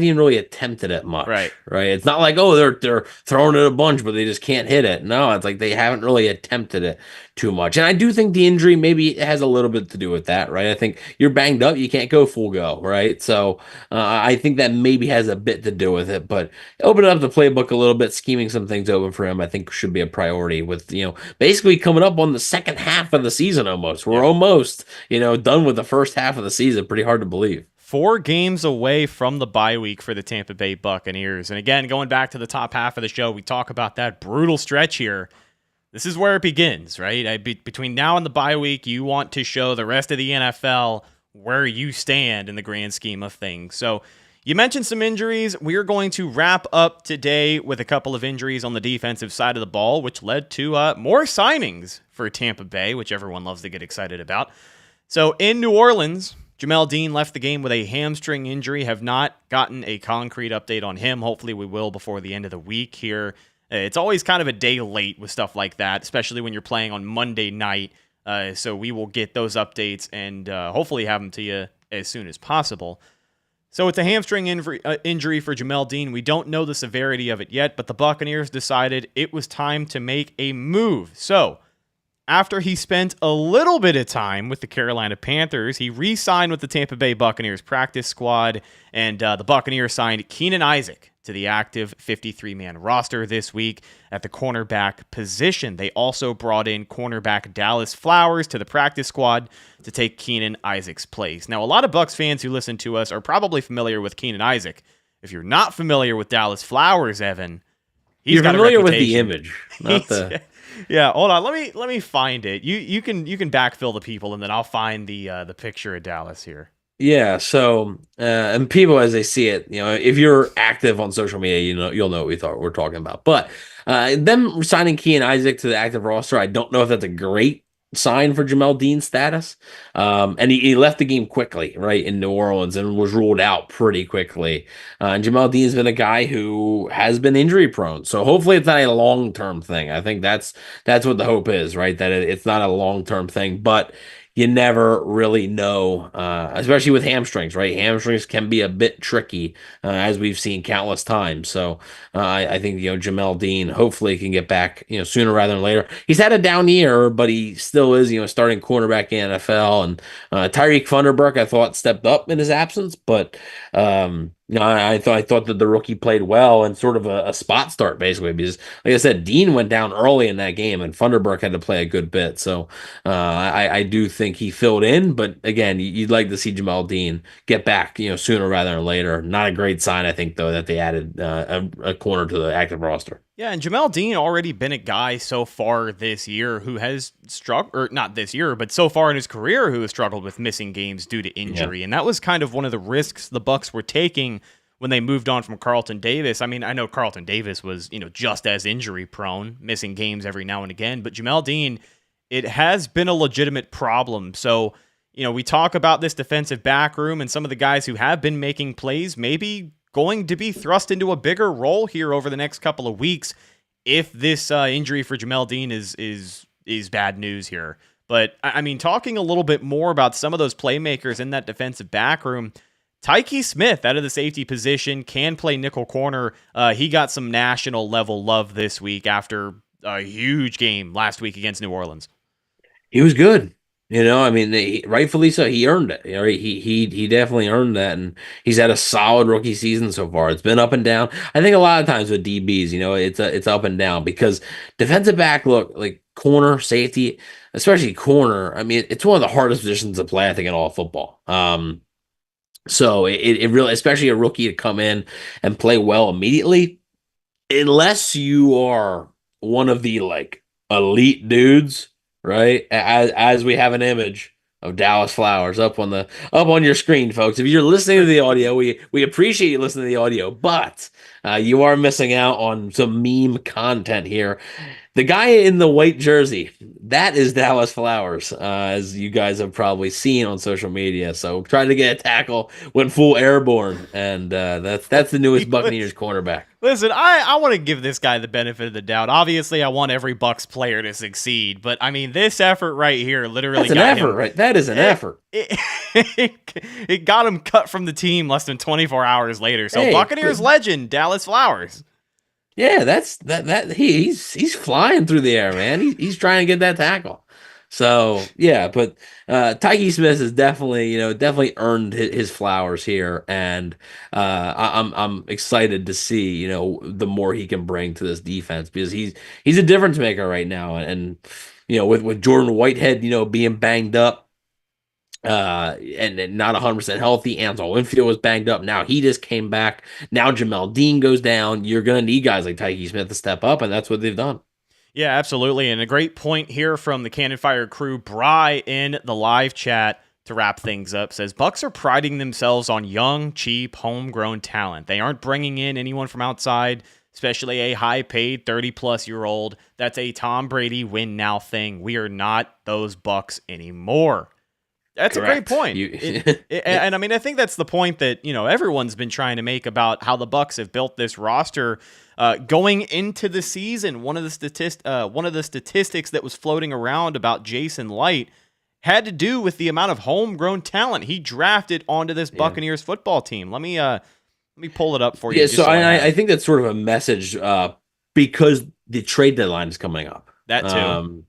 even really attempted it much. Right. It's not like, they're throwing it a bunch, but they just can't hit it. No, it's like they haven't really attempted it too much. And I do think the injury maybe has a little bit to do with that, right? I think you're banged up, you can't go full go, right? So I think that maybe has a bit to do with it, but opening up the playbook a little bit, scheming some things open for him, I think should be a priority with, basically coming up on the second half of the season almost. We're almost, done with the first half of the season. Pretty hard to believe. 4 games away from the bye week for the Tampa Bay Buccaneers. And again, going back to the top half of the show, we talk about that brutal stretch here. This is where it begins, right? Between now and the bye week, you want to show the rest of the NFL where you stand in the grand scheme of things. So you mentioned some injuries. We are going to wrap up today with a couple of injuries on the defensive side of the ball, which led to more signings for Tampa Bay, which everyone loves to get excited about. So in New Orleans, Jamel Dean left the game with a hamstring injury. Have not gotten a concrete update on him. Hopefully we will before the end of the week here. It's always kind of a day late with stuff like that, especially when you're playing on Monday night So we will get those updates and hopefully have them to you as soon as possible. So it's a hamstring injury for Jamel Dean. We don't know the severity of it yet, but the Buccaneers decided it was time to make a move. So after he spent a little bit of time with the Carolina Panthers, he re-signed with the Tampa Bay Buccaneers practice squad, and the Buccaneers signed Keenan Isaac to the active 53-man roster this week at the cornerback position. They also brought in cornerback Dallas Flowers to the practice squad to take Keenan Isaac's place. Now, a lot of Bucs fans who listen to us are probably familiar with Keenan Isaac. If you're not familiar with Dallas Flowers, Evan, you're familiar with the image, not the... Yeah, hold on. Let me find it. You can backfill the people, and then I'll find the picture of Dallas here. Yeah, so and people as they see it, if you're active on social media, you'll know what we're talking about. But them signing Keenan Isaac to the active roster, I don't know if that's a great sign for Jamel Dean's status. And he left the game quickly, right, in New Orleans and was ruled out pretty quickly. And Jamel Dean's been a guy who has been injury prone. So hopefully it's not a long-term thing. I think that's what the hope is, right? That it's not a long-term thing, but you never really know, especially with hamstrings, right? Hamstrings can be a bit tricky, as we've seen countless times. So I think, Jamel Dean hopefully can get back, sooner rather than later. He's had a down year, but he still is, starting cornerback in the NFL. And Tyreek Funderburk, I thought, stepped up in his absence, but I thought that the rookie played well and sort of a spot start, basically, because, like I said, Dean went down early in that game, and Funderburk had to play a good bit. So I do think he filled in, but again, you'd like to see Jamel Dean get back, sooner rather than later. Not a great sign, I think, though, that they added a corner to the active roster. Yeah, and Jamel Dean already been a guy so far this year who has struggled, or not this year, but so far in his career who has struggled with missing games due to injury. Yeah. And that was kind of one of the risks the Bucs were taking when they moved on from Carlton Davis. I mean, I know Carlton Davis was, just as injury prone, missing games every now and again, but Jamel Dean, it has been a legitimate problem. So, we talk about this defensive back room and some of the guys who have been making plays, maybe going to be thrust into a bigger role here over the next couple of weeks if this injury for Jamel Dean is bad news here. But, I mean, talking a little bit more about some of those playmakers in that defensive back room, Tyke Smith out of the safety position can play nickel corner. He got some national level love this week after a huge game last week against New Orleans. He was good. Rightfully so. He earned it. He definitely earned that, and he's had a solid rookie season so far. It's been up and down. I think a lot of times with DBs, it's up and down because defensive back, look, like corner, safety, especially corner. I mean, it's one of the hardest positions to play, I think, in all of football. So it really, especially a rookie to come in and play well immediately, unless you are one of the elite dudes. Right, as we have an image of Dallas Flowers up on your screen, folks. If you're listening to the audio, we appreciate you listening to the audio, but you are missing out on some meme content here. The guy in the white jersey, that is Dallas Flowers, as you guys have probably seen on social media. So trying to get a tackle, went full airborne, and that's the newest Buccaneers cornerback. Listen, I want to give this guy the benefit of the doubt. Obviously, I want every Bucs player to succeed, but I mean, this effort right here literally got an effort, him, right? That is an effort. It got him cut from the team less than 24 hours later. So Buccaneers legend Dallas Flowers. Yeah, he's flying through the air, man. He's trying to get that tackle. So yeah, but Tyke Smith has definitely earned his flowers here, and I'm excited to see the more he can bring to this defense, because he's a difference maker right now, and with Jordan Whitehead being banged up. And not 100% healthy. Anton Winfield was banged up. Now he just came back. Now Jamel Dean goes down. You're going to need guys like Tyke Smith to step up, and that's what they've done. Yeah, absolutely. And a great point here from the Cannon Fire crew. Bry in the live chat to wrap things up says, Bucs are priding themselves on young, cheap, homegrown talent. They aren't bringing in anyone from outside, especially a high-paid 30-plus-year-old. That's a Tom Brady win-now thing. We are not those Bucs anymore. That's Correct. a great point. And I mean, I think that's the point that, everyone's been trying to make about how the Bucs have built this roster going into the season. One of the statistics that was floating around about Jason Light had to do with the amount of homegrown talent he drafted onto this Buccaneers football team. Let me pull it up for you. Yeah, so I think that's sort of a message because the trade deadline is coming up. That too.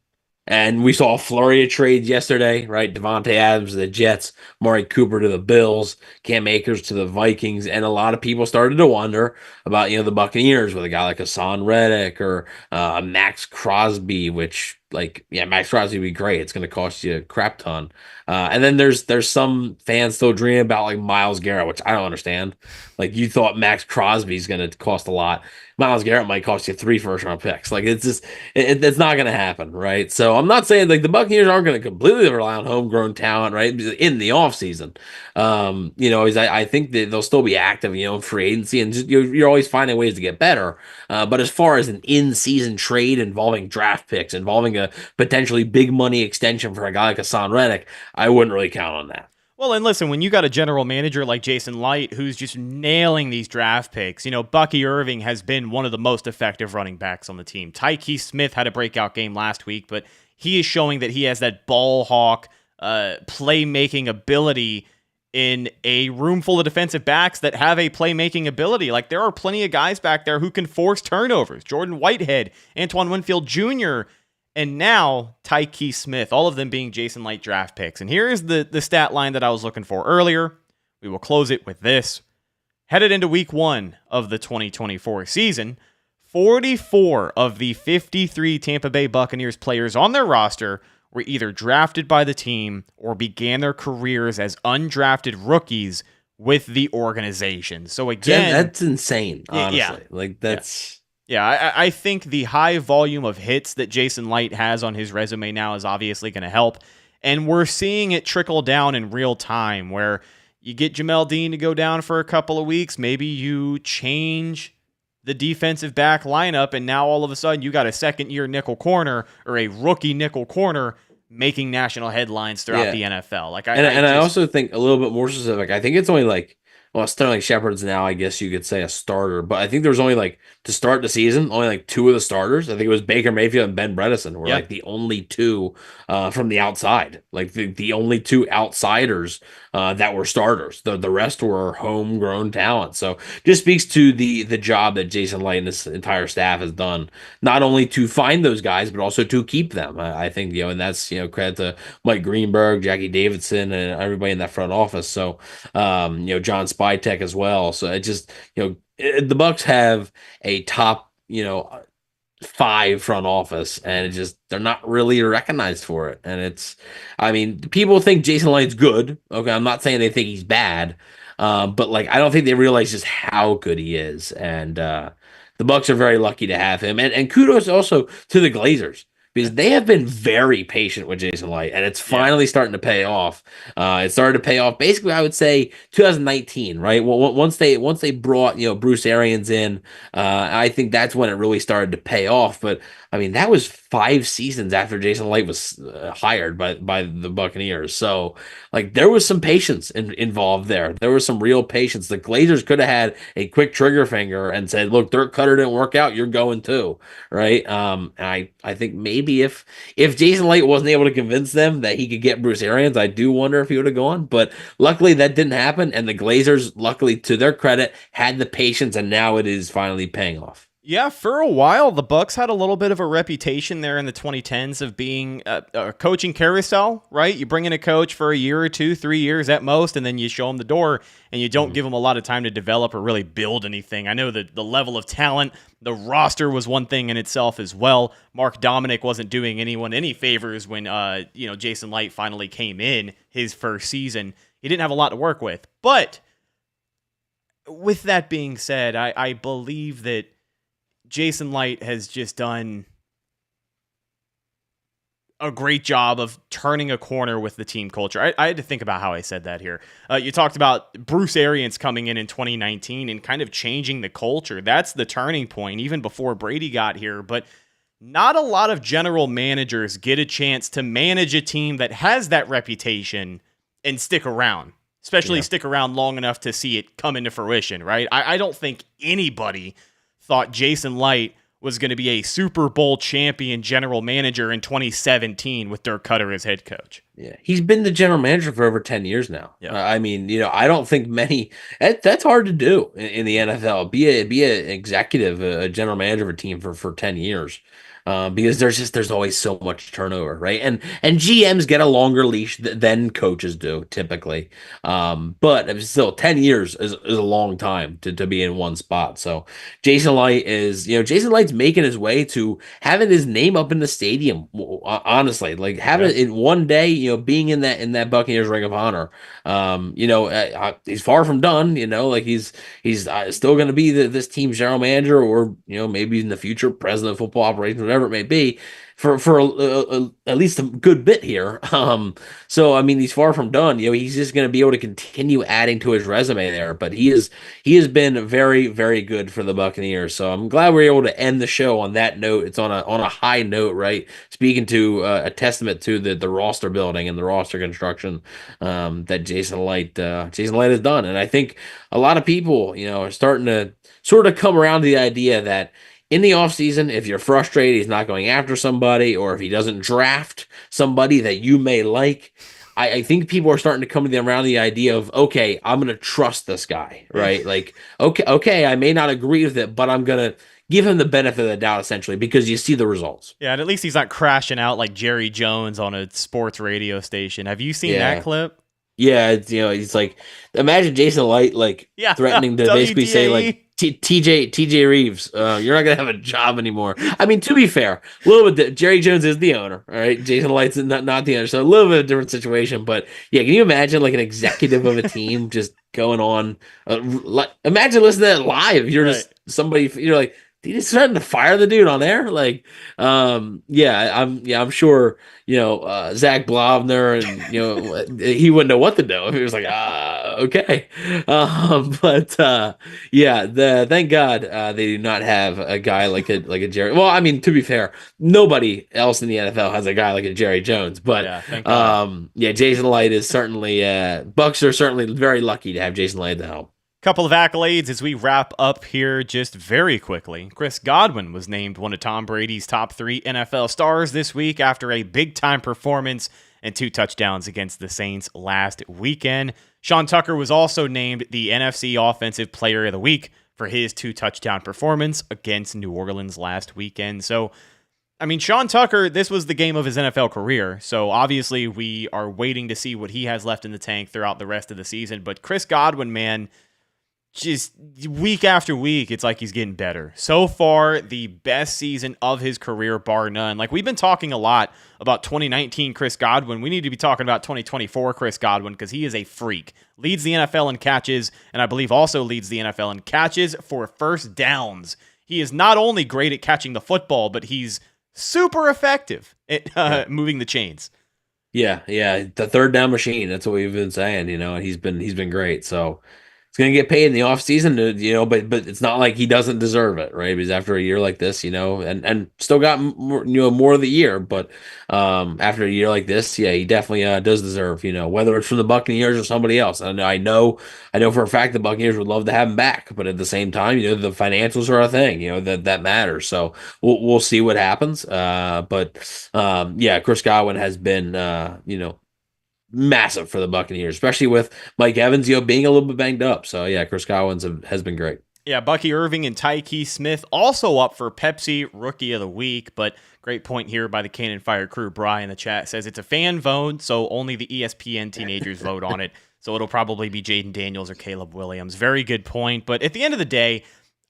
And we saw a flurry of trades yesterday, right? Devontae Adams to the Jets, Maury Cooper to the Bills, Cam Akers to the Vikings, and a lot of people started to wonder about, the Buccaneers with a guy like Hassan Reddick or Max Crosby, which, Max Crosby would be great. It's going to cost you a crap ton. And then there's some fans still dreaming about Myles Garrett, which I don't understand. You thought Max Crosby is going to cost a lot. Myles Garrett might cost you 3 first-round picks. It's just it's not going to happen, right? So I'm not saying the Buccaneers aren't going to completely rely on homegrown talent, right? In the offseason, I think that they'll still be active, in free agency, and just, you're always finding ways to get better. But as far as an in-season trade involving draft picks, involving a potentially big money extension for a guy like Hassan Reddick, I wouldn't really count on that. Well, and listen, when you got a general manager like Jason Light who's just nailing these draft picks, Bucky Irving has been one of the most effective running backs on the team. Tyke Smith had a breakout game last week, but he is showing that he has that ball hawk playmaking ability in a room full of defensive backs that have a playmaking ability. There are plenty of guys back there who can force turnovers. Jordan Whitehead, Antoine Winfield Jr., and now Tyke Smith, all of them being Jason Light draft picks. And here is the stat line that I was looking for earlier. We will close it with this. Headed into week 1 of the 2024 season, 44 of the 53 Tampa Bay Buccaneers players on their roster were either drafted by the team or began their careers as undrafted rookies with the organization. So again, that's insane, honestly. Yeah. That's... Yeah, I think the high volume of hits that Jason Light has on his resume now is obviously going to help. And we're seeing it trickle down in real time where you get Jamel Dean to go down for a couple of weeks. Maybe you change the defensive back lineup, and now all of a sudden you got a second-year nickel corner or a rookie nickel corner making national headlines throughout the NFL. I also think a little bit more specific. I think it's only Sterling Shepard's now, I guess you could say, a starter, but I think there was only to start the season, only 2 of the starters. I think it was Baker Mayfield and Ben Bredeson were the only 2 from the outside, the only 2 outsiders that were starters. The rest were homegrown talent. So just speaks to the job that Jason Light and this entire staff has done, not only to find those guys, but also to keep them. I think, and that's, credit to Mike Greenberg, Jackie Davidson, and everybody in that front office. So, John Spytek as well. So it just, the Bucs have a top, 5 front office, and they're not really recognized for it. And people think Jason Light's good. Okay, I'm not saying they think he's bad, but I don't think they realize just how good he is. And the Bucs are very lucky to have him. And kudos also to the Glazers, because they have been very patient with Jason Light, and it's finally starting to pay off. It started to pay off basically, I would say, 2019, right? Well, once they brought Bruce Arians in, I think that's when it really started to pay off. But that was 5 seasons after Jason Light was hired by the Buccaneers. So there was some patience involved there. There was some real patience. The Glazers could have had a quick trigger finger and said, "Look, Dirk Cutter didn't work out. You're going too," right? And I think maybe if Jason Light wasn't able to convince them that he could get Bruce Arians, I do wonder if he would have gone. But luckily that didn't happen, and the Glazers, luckily to their credit, had the patience, and now it is finally paying off. Yeah, for a while, the Bucs had a little bit of a reputation there in the 2010s of being a coaching carousel, right? You bring in a coach for a year or 2, 3 years at most, and then you show him the door, and you don't give him a lot of time to develop or really build anything. I know that the level of talent, the roster was one thing in itself as well. Mark Dominic wasn't doing anyone any favors when Jason Light finally came in his first season. He didn't have a lot to work with. But with that being said, I Bleav that Jason Light has just done a great job of turning a corner with the team culture. I had to think about how I said that here. You talked about Bruce Arians coming in 2019 and kind of changing the culture. That's the turning point, even before Brady got here. But not a lot of general managers get a chance to manage a team that has that reputation and stick around, especially stick around long enough to see it come into fruition, right? I don't think anybody thought Jason Licht was going to be a Super Bowl champion general manager in 2017 with Dirk Cutter as head coach. Yeah, he's been the general manager for over 10 years now. Yeah. I mean, I don't think that's hard to do in the NFL. Be an executive, a general manager of a team for 10 years. Because there's always so much turnover, right? And GMs get a longer leash than coaches do typically. But still 10 years is a long time to be in one spot. So Jason Light's making his way to having his name up in the stadium. Honestly, like having it in one day, being in that Buccaneers Ring of Honor. He's far from done. Like he's still going to be this team's general manager, or maybe in the future president of football operations, whatever it may be, for at least a good bit here. So I mean, he's far from done. He's just going to be able to continue adding to his resume there. But he has been very, very good for the Buccaneers. So I'm glad we're able to end the show on that note. It's on a high note, right? Speaking to a testament to the roster building and the roster construction that Jason Licht has done. And I think a lot of people, are starting to sort of come around to the idea that in the offseason, if you're frustrated, he's not going after somebody, or if he doesn't draft somebody that you may like, I think people are starting to come around the idea of, okay, I'm going to trust this guy, right? Like, okay, I may not agree with it, but I'm going to give him the benefit of the doubt, essentially, because you see the results. Yeah, and at least he's not crashing out like Jerry Jones on a sports radio station. Have you seen that clip? Yeah, he's like, imagine Jason Licht threatening to basically say like, TJ Reeves, you're not gonna have a job anymore. I mean, to be fair, a little bit. Jerry Jones is the owner, all right? Jason Light's not the owner, so a little bit of a different situation. But yeah, can you imagine like an executive of a team just going on? Imagine listening to that live. You're just somebody. You're like, did he just threaten to fire the dude on air? Like, I'm sure. Zach Blavner, and he wouldn't know what to do if he was like, okay. Thank God they do not have a guy like a Jerry. Well, I mean, to be fair, nobody else in the NFL has a guy like a Jerry Jones. But Jason Licht is certainly Bucs are certainly very lucky to have Jason Licht to help. Couple of accolades as we wrap up here just very quickly. Chris Godwin was named one of Tom Brady's top 3 NFL stars this week after a big-time performance and 2 touchdowns against the Saints last weekend. Sean Tucker was also named the NFC Offensive Player of the Week for his 2-touchdown performance against New Orleans last weekend. So, I mean, Sean Tucker, this was the game of his NFL career, so obviously we are waiting to see what he has left in the tank throughout the rest of the season. But Chris Godwin, man, just week after week, it's like he's getting better. So far, the best season of his career, bar none. Like, we've been talking a lot about 2019 Chris Godwin. We need to be talking about 2024 Chris Godwin because he is a freak. Leads the NFL in catches, and I believe also leads the NFL in catches for first downs. He is not only great at catching the football, but he's super effective at moving the chains. Yeah, the third down machine. That's what we've been saying, and he's been great. So he's going to get paid in the offseason, but it's not like he doesn't deserve it, right? Because after a year like this, and still got more of the year, but after a year like this, he definitely does deserve, whether it's from the Buccaneers or somebody else. I know for a fact the Buccaneers would love to have him back, but at the same time, the financials are a thing, that matters. So we'll see what happens. Chris Godwin has been, massive for the Buccaneers, especially with Mike Evans, being a little bit banged up. So yeah, Chris Godwin has been great. Yeah, Bucky Irving and Tyke Smith also up for Pepsi Rookie of the Week, but great point here by the Cannon Fire crew. Brian in the chat says it's a fan vote, so only the ESPN teenagers vote on it. So it'll probably be Jaden Daniels or Caleb Williams. Very good point. But at the end of the day,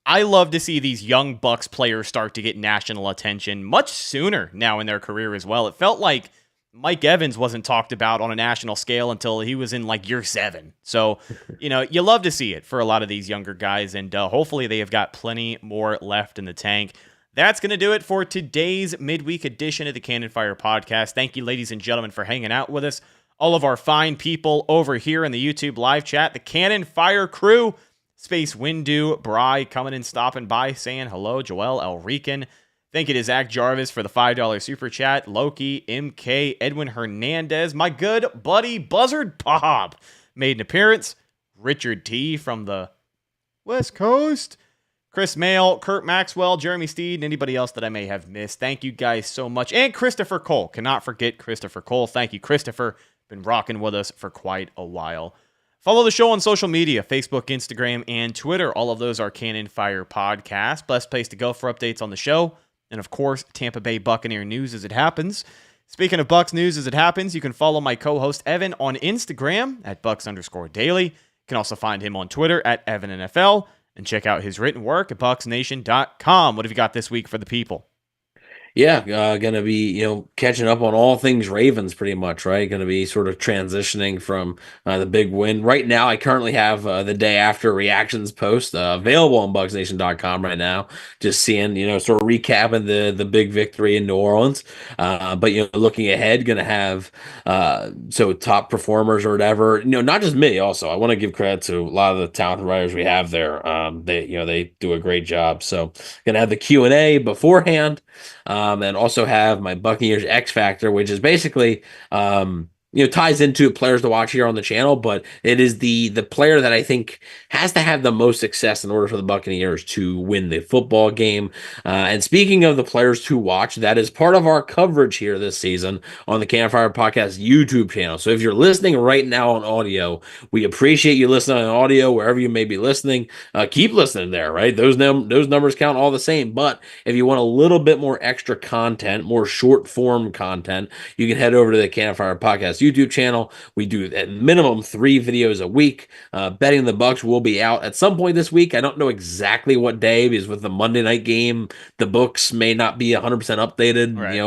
I love to see these young Bucs players start to get national attention much sooner now in their career as well. It felt like Mike Evans wasn't talked about on a national scale until he was in like year 7. So, you love to see it for a lot of these younger guys, and hopefully they have got plenty more left in the tank. That's going to do it for today's midweek edition of the Cannon Fire Podcast. Thank you, ladies and gentlemen, for hanging out with us. All of our fine people over here in the YouTube live chat, the Cannon Fire crew, Space Windu, Bry coming and stopping by, saying hello, Joel Elrican, Thank you to Zach Jarvis for the $5 super chat. Loki, MK, Edwin Hernandez, my good buddy Buzzard Bob made an appearance. Richard T from the West Coast. Chris Mail, Kurt Maxwell, Jeremy Steed, and anybody else that I may have missed. Thank you guys so much. And Christopher Cole. Cannot forget Christopher Cole. Thank you, Christopher. Been rocking with us for quite a while. Follow the show on social media, Facebook, Instagram, and Twitter. All of those are Cannon Fire Podcast. Best place to go for updates on the show. And of course, Tampa Bay Buccaneer news as it happens. Speaking of Bucs news as it happens, you can follow my co-host Evan on Instagram at Bucs_daily. You can also find him on Twitter at EvanNFL. And check out his written work at BucsNation.com. What have you got this week for the people? Yeah, going to be, catching up on all things Ravens pretty much, right? Going to be sort of transitioning from the big win. Right now, I currently have the day after reactions post available on BucsNation.com right now. Just seeing, sort of recapping the big victory in New Orleans. But, looking ahead, going to have top performers or whatever. Not just me, also. I want to give credit to a lot of the talented writers we have there. They do a great job. So, going to have the Q&A beforehand. And also have my Buccaneers X Factor, which is basically, ties into players to watch here on the channel, but it is the player that I think has to have the most success in order for the Buccaneers to win the football game. And speaking of the players to watch, that is part of our coverage here this season on the Cannon Fire Podcast YouTube channel. So if you're listening right now on audio, we appreciate you listening on audio wherever you may be listening. Keep listening there, right? Those numbers count all the same. But if you want a little bit more extra content, more short form content, you can head over to the Cannon Fire Podcast YouTube channel. We do at minimum 3 videos a week. Betting the Bucs will be out at some point this week. I don't know exactly what day, because with the Monday night game, the books may not be 100% updated, right,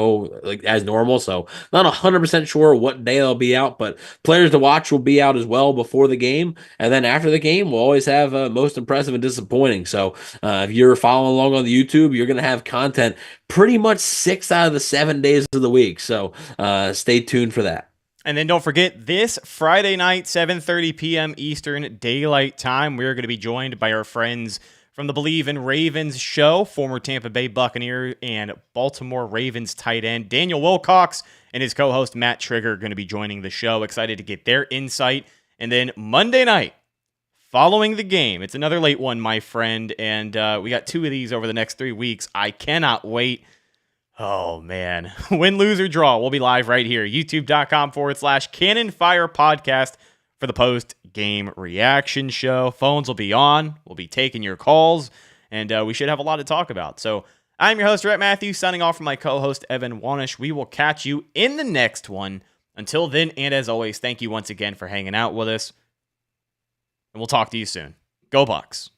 like as normal. So not 100% sure what day they'll be out, but players to watch will be out as well before the game. And then after the game, we'll always have most impressive and disappointing. So if you're following along on the YouTube, you're going to have content pretty much 6 out of the 7 days of the week. So stay tuned for that. And then don't forget, this Friday night, 7:30 p.m. Eastern Daylight Time, we're going to be joined by our friends from the Bleav in Ravens show, former Tampa Bay Buccaneer and Baltimore Ravens tight end Daniel Wilcox and his co-host Matt Trigger are going to be joining the show. Excited to get their insight. And then Monday night, following the game, it's another late one, my friend, and we got 2 of these over the next 3 weeks. I cannot wait. Oh, man. Win, lose, or draw. We'll be live right here. YouTube.com/Cannon Fire Podcast for the post-game reaction show. Phones will be on. We'll be taking your calls, and we should have a lot to talk about. So I'm your host, Rhett Matthew, signing off from my co-host, Evan Wanish. We will catch you in the next one. Until then, and as always, thank you once again for hanging out with us, and we'll talk to you soon. Go Bucs.